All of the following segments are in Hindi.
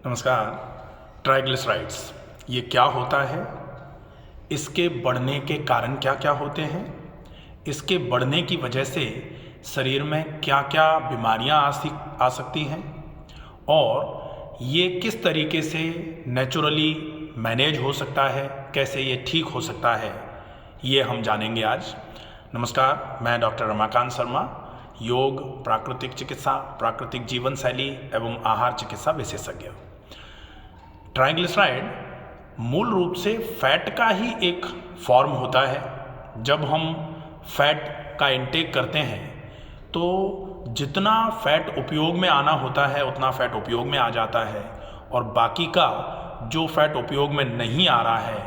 नमस्कार। ट्राइग्लिसराइड्स ये क्या होता है, इसके बढ़ने के कारण क्या क्या होते हैं, इसके बढ़ने की वजह से शरीर में क्या क्या बीमारियां आ सकती हैं और ये किस तरीके से नेचुरली मैनेज हो सकता है, कैसे ये ठीक हो सकता है, ये हम जानेंगे आज। नमस्कार, मैं डॉक्टर रमाकांत शर्मा, योग, प्राकृतिक चिकित्सा, प्राकृतिक जीवन शैली एवं आहार चिकित्सा विशेषज्ञ। ट्राइग्लिसराइड मूल रूप से फैट का ही एक फॉर्म होता है। जब हम फैट का इंटेक करते हैं तो जितना फैट उपयोग में आना होता है उतना फैट उपयोग में आ जाता है और बाकी का जो फैट उपयोग में नहीं आ रहा है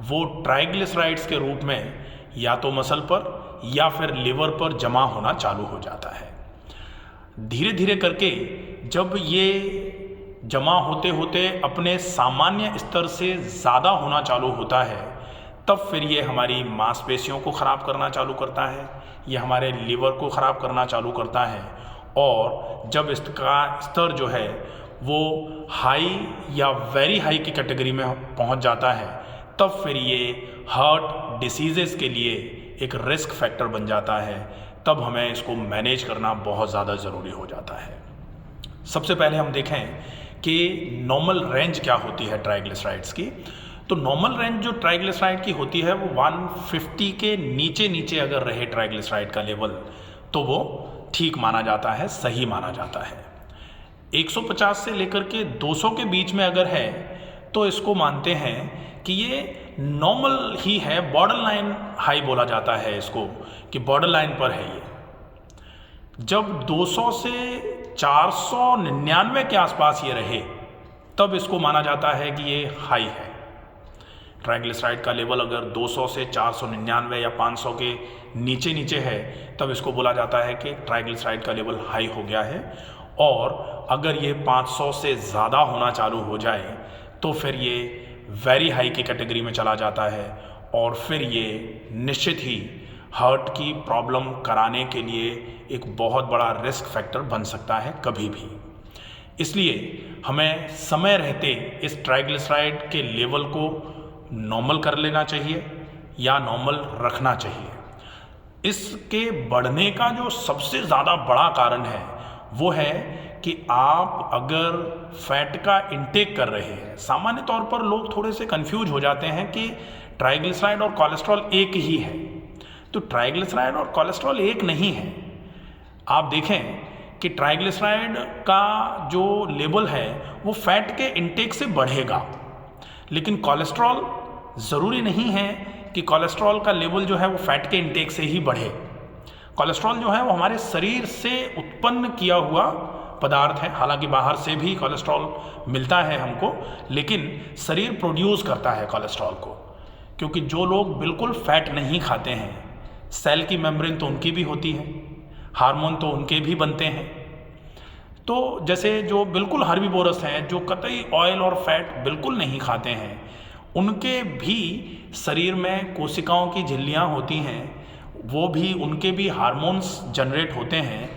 वो ट्राइग्लिसराइड्स के रूप में या तो मसल पर या फिर लिवर पर जमा होना चालू हो जाता है। धीरे धीरे करके जब ये जमा होते होते अपने सामान्य स्तर से ज़्यादा होना चालू होता है तब फिर ये हमारी मांसपेशियों को ख़राब करना चालू करता है, ये हमारे लिवर को ख़राब करना चालू करता है और जब इसका स्तर जो है वो हाई या वेरी हाई की कैटेगरी में पहुंच जाता है तब फिर ये हार्ट डिसीज़ेस के लिए एक रिस्क फैक्टर बन जाता है। तब हमें इसको मैनेज करना बहुत ज़्यादा ज़रूरी हो जाता है। सबसे पहले हम देखें कि नॉर्मल रेंज क्या होती है ट्राइग्लिसराइड्स की। तो नॉर्मल रेंज जो ट्राइग्लिसराइड की होती है वो 150 के नीचे नीचे अगर रहे ट्राइग्लिसराइड का लेवल तो वो ठीक माना जाता है, सही माना जाता है। 150 से लेकर के 200 के बीच में अगर है तो इसको मानते हैं कि ये नॉर्मल ही है, बॉर्डर लाइन हाई बोला जाता है इसको, कि बॉर्डर लाइन पर है ये। जब 200 से 499 के आसपास ये रहे तब इसको माना जाता है कि ये हाई है। ट्राइग्लिसराइड का लेवल अगर 200 से 499 या 500 के नीचे नीचे है तब इसको बोला जाता है कि ट्राइग्लिसराइड का लेवल हाई हो गया है। और अगर ये 500 से ज़्यादा होना चालू हो जाए तो फिर ये वेरी हाई की कैटेगरी में चला जाता है और फिर ये निश्चित ही हार्ट की प्रॉब्लम कराने के लिए एक बहुत बड़ा रिस्क फैक्टर बन सकता है कभी भी। इसलिए हमें समय रहते इस ट्राइग्लिसराइड के लेवल को नॉर्मल कर लेना चाहिए या नॉर्मल रखना चाहिए। इसके बढ़ने का जो सबसे ज़्यादा बड़ा कारण है वो है कि आप अगर फैट का इंटेक कर रहे हैं, सामान्य तौर पर लोग थोड़े से कंफ्यूज हो जाते हैं कि ट्राइग्लिसराइड और कोलेस्ट्रॉल एक ही है। तो ट्राइग्लिसराइड और कोलेस्ट्रॉल एक नहीं है। आप देखें कि ट्राइग्लिसराइड का जो लेवल है वो फैट के इंटेक से बढ़ेगा, लेकिन कोलेस्ट्रॉल ज़रूरी नहीं है कि कोलेस्ट्रॉल का लेवल जो है वो फैट के इंटेक से ही बढ़े। कोलेस्ट्रॉल जो है वो हमारे शरीर से उत्पन्न किया हुआ पदार्थ है। हालांकि बाहर से भी कोलेस्ट्रॉल मिलता है हमको, लेकिन शरीर प्रोड्यूस करता है कोलेस्ट्रॉल को, क्योंकि जो लोग बिल्कुल फैट नहीं खाते हैं, सेल की मेम्ब्रेन तो उनकी भी होती है, हार्मोन तो उनके भी बनते हैं। तो जैसे जो बिल्कुल हर्बीवोरस हैं, जो कतई ऑयल और फैट बिल्कुल नहीं खाते हैं, उनके भी शरीर में कोशिकाओं की झिल्लियाँ होती हैं, वो भी उनके भी हार्मोन्स जनरेट होते हैं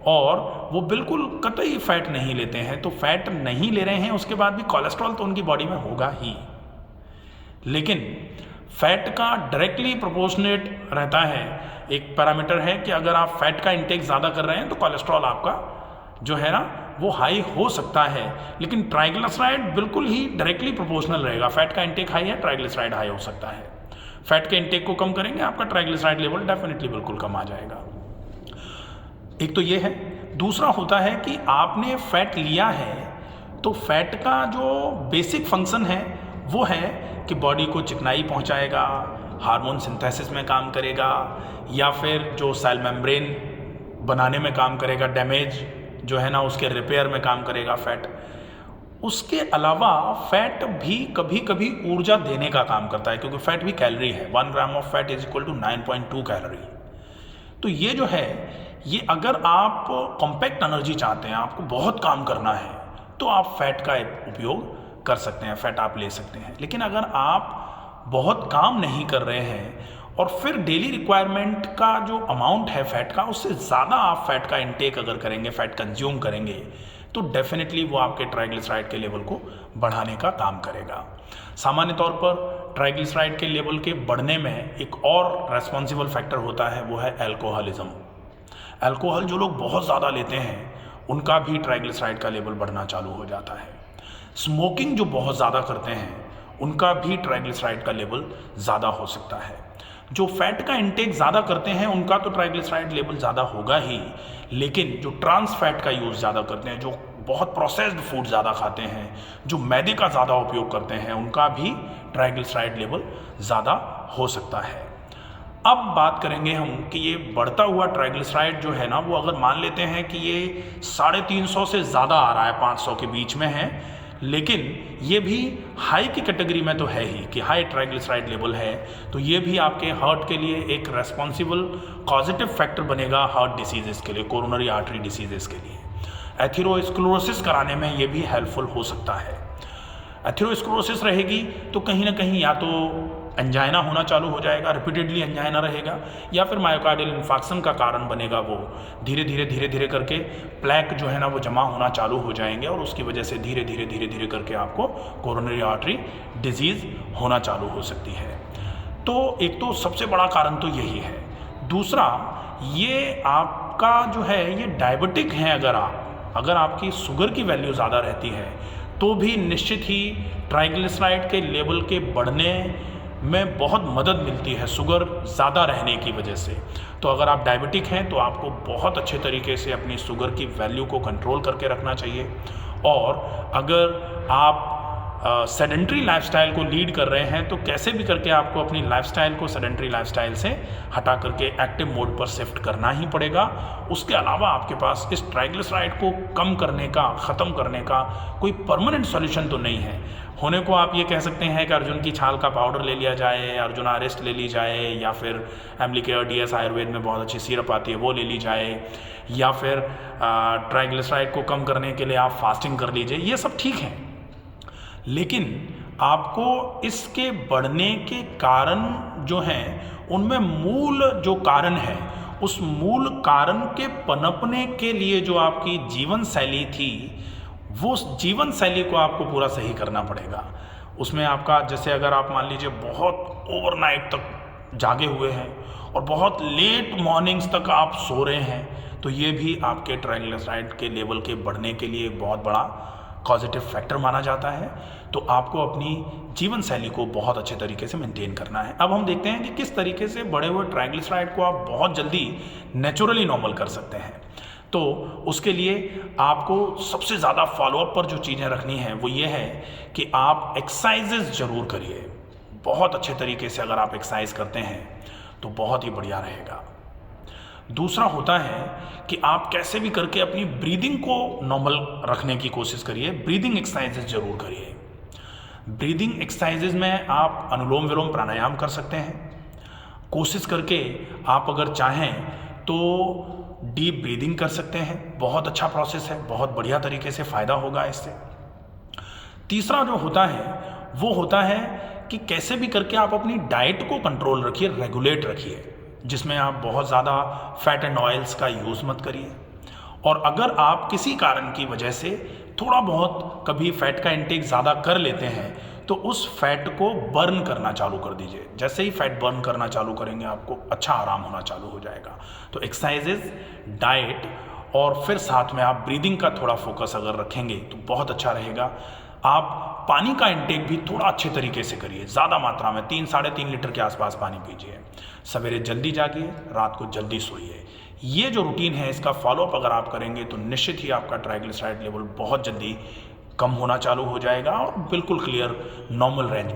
और वो बिल्कुल कतई फैट नहीं लेते हैं। तो फैट नहीं ले रहे हैं उसके बाद भी कोलेस्ट्रॉल तो उनकी बॉडी में होगा ही, लेकिन फैट का डायरेक्टली प्रोपोर्शनेट रहता है। एक पैरामीटर है कि अगर आप फैट का इंटेक ज़्यादा कर रहे हैं तो कोलेस्ट्रॉल आपका जो है ना वो हाई हो सकता है, लेकिन ट्राइग्लिसराइड बिल्कुल ही डायरेक्टली प्रोपोर्शनल रहेगा। फैट का इंटेक हाई है, ट्राइग्लिसराइड हाई हो सकता है। फैट के इंटेक को कम करेंगे, आपका ट्राइग्लिसराइड लेवल डेफिनेटली बिल्कुल कम आ जाएगा। एक तो ये है। दूसरा होता है कि आपने फैट लिया है तो फैट का जो बेसिक फंक्शन है वो है कि बॉडी को चिकनाई पहुंचाएगा, हार्मोन सिंथेसिस में काम करेगा, या फिर जो सेल मेम्ब्रेन बनाने में काम करेगा, डैमेज जो है ना उसके रिपेयर में काम करेगा फैट। उसके अलावा फैट भी कभी कभी ऊर्जा देने का काम करता है, क्योंकि फैट भी कैलोरी है। 1 gram of fat is equal to 9.2 calorie. तो ये जो है, ये अगर आप कॉम्पैक्ट एनर्जी चाहते हैं, आपको बहुत काम करना है, तो आप फैट का उपयोग कर सकते हैं, फैट आप ले सकते हैं। लेकिन अगर आप बहुत काम नहीं कर रहे हैं और फिर डेली रिक्वायरमेंट का जो अमाउंट है फैट का, उससे ज़्यादा आप फैट का इंटेक अगर करेंगे, फैट कंज्यूम करेंगे, तो डेफिनेटली वो आपके ट्राइग्लिसराइड के लेवल को बढ़ाने का काम करेगा। सामान्य तौर पर ट्राइग्लिसराइड के लेवल के बढ़ने में एक और रेस्पॉन्सिबल फैक्टर होता है, वो है एल्कोहलिज्म। अल्कोहल जो लोग बहुत ज़्यादा लेते हैं उनका भी ट्राइग्लिसराइड का लेवल बढ़ना चालू हो जाता है। स्मोकिंग जो बहुत ज़्यादा करते हैं उनका भी ट्राइग्लिसराइड का लेवल ज़्यादा हो सकता है। जो फैट का इंटेक ज़्यादा करते हैं उनका तो ट्राइग्लिसराइड लेवल ज़्यादा होगा ही, लेकिन जो ट्रांस फैट का यूज़ ज़्यादा करते हैं, जो बहुत प्रोसेस्ड फूड ज़्यादा खाते हैं, जो मैदे का ज़्यादा उपयोग करते हैं, उनका भी ट्राइग्लिसराइड लेवल ज़्यादा हो सकता है। अब बात करेंगे हम कि ये बढ़ता हुआ ट्राइग्लिसराइड जो है ना, वो अगर मान लेते हैं कि ये 350 से ज़्यादा आ रहा है, 500 के बीच में है, लेकिन ये भी हाई की कैटेगरी में तो है ही कि हाई ट्राइग्लिसराइड लेवल है, तो ये भी आपके हार्ट के लिए एक रेस्पॉन्सिबल पॉजिटिव फैक्टर बनेगा हार्ट डिसीजेस के लिए, कोरोनरी आर्टरी डिसीजेस के लिए। एथेरोस्क्लेरोसिस कराने में ये भी हेल्पफुल हो सकता है। एथेरोस्क्लेरोसिस रहेगी तो कहीं ना कहीं या तो एंजाइना होना चालू हो जाएगा, रिपीटेडली एंजाइना रहेगा, या फिर मायोकार्डियल इन्फार्क्शन का कारण बनेगा। वो धीरे धीरे करके प्लैक जो है ना वो जमा होना चालू हो जाएंगे और उसकी वजह से धीरे धीरे करके आपको कोरोनरी आर्टरी डिजीज़ होना चालू हो सकती है। तो एक तो सबसे बड़ा कारण तो यही है। दूसरा, ये आपका जो है ये डायबिटिक है, अगर आपकी शुगर की वैल्यू ज़्यादा रहती है तो भी निश्चित ही ट्राइग्लिसराइड के लेवल के बढ़ने में बहुत मदद मिलती है शुगर ज़्यादा रहने की वजह से। तो अगर आप डायबिटिक हैं तो आपको बहुत अच्छे तरीके से अपनी शुगर की वैल्यू को कंट्रोल करके रखना चाहिए। और अगर आप सेडेंट्री लाइफस्टाइल को लीड कर रहे हैं तो कैसे भी करके आपको अपनी लाइफस्टाइल को सेडेंट्री लाइफस्टाइल से हटा करके एक्टिव मोड पर शिफ्ट करना ही पड़ेगा। उसके अलावा आपके पास इस ट्राइग्लिसराइड को कम करने का, ख़त्म करने का कोई परमानेंट सॉल्यूशन तो नहीं है। होने को आप ये कह सकते हैं कि अर्जुन की छाल का पाउडर ले लिया जाए, अर्जुन आरेस्ट ले ली जाए, या फिर एम्लिकेयर डीएस आयुर्वेद में बहुत अच्छी सिरप आती है वो ले ली जाए, या फिर ट्राइग्लिसराइड को कम करने के लिए आप फास्टिंग कर लीजिए। ये सब ठीक है, लेकिन आपको इसके बढ़ने के कारण जो हैं उनमें मूल जो कारण है, उस मूल कारण के पनपने के लिए जो आपकी जीवन शैली थी, वो जीवन शैली को आपको पूरा सही करना पड़ेगा। उसमें आपका, जैसे अगर आप मान लीजिए बहुत ओवरनाइट तक जागे हुए हैं और बहुत लेट मॉर्निंग्स तक आप सो रहे हैं, तो ये भी आपके ट्राइग्लिसराइड के लेवल के बढ़ने के लिए एक बहुत बड़ा पॉजिटिव फैक्टर माना जाता है। तो आपको अपनी जीवन शैली को बहुत अच्छे तरीके से मेंटेन करना है। अब हम देखते हैं कि किस तरीके से बढ़े हुए ट्राइग्लिसराइड को आप बहुत जल्दी नेचुरली नॉर्मल कर सकते हैं। तो उसके लिए आपको सबसे ज़्यादा फॉलोअप पर जो चीज़ें रखनी है वो ये है कि आप एक्सरसाइजेज ज़रूर करिए। बहुत अच्छे तरीके से अगर आप एक्सरसाइज करते हैं तो बहुत ही बढ़िया रहेगा। दूसरा होता है कि आप कैसे भी करके अपनी ब्रीदिंग को नॉर्मल रखने की कोशिश करिए। ब्रीदिंग एक्सरसाइजेज जरूर करिए। ब्रीदिंग एक्सरसाइजेज में आप अनुलोम विलोम प्राणायाम कर सकते हैं। कोशिश करके आप अगर चाहें तो डीप ब्रीदिंग कर सकते हैं। बहुत अच्छा प्रोसेस है, बहुत बढ़िया तरीके से फ़ायदा होगा इससे। तीसरा जो होता है वो होता है कि कैसे भी करके आप अपनी डाइट को कंट्रोल रखिए, रेगुलेट रखिए, जिसमें आप बहुत ज़्यादा फैट एंड ऑयल्स का यूज़ मत करिए। और अगर आप किसी कारण की वजह से थोड़ा बहुत कभी फैट का इंटेक ज़्यादा कर लेते हैं तो उस फैट को बर्न करना चालू कर दीजिए। जैसे ही फैट बर्न करना चालू करेंगे आपको अच्छा आराम होना चालू हो जाएगा। तो एक्सरसाइजेज, डाइट और फिर साथ में आप ब्रीदिंग का थोड़ा फोकस अगर रखेंगे तो बहुत अच्छा रहेगा। आप पानी का इंटेक भी थोड़ा अच्छे तरीके से करिए, ज़्यादा मात्रा में 3-3.5 लीटर के आसपास पानी पीजिए। सवेरे जल्दी जागिए, रात को जल्दी सोइए। ये जो रूटीन है इसका फॉलोअप अगर आप करेंगे तो निश्चित ही आपका ट्राइग्लिसराइड लेवल बहुत जल्दी कम होना चालू हो जाएगा और बिल्कुल क्लियर नॉर्मल रेंज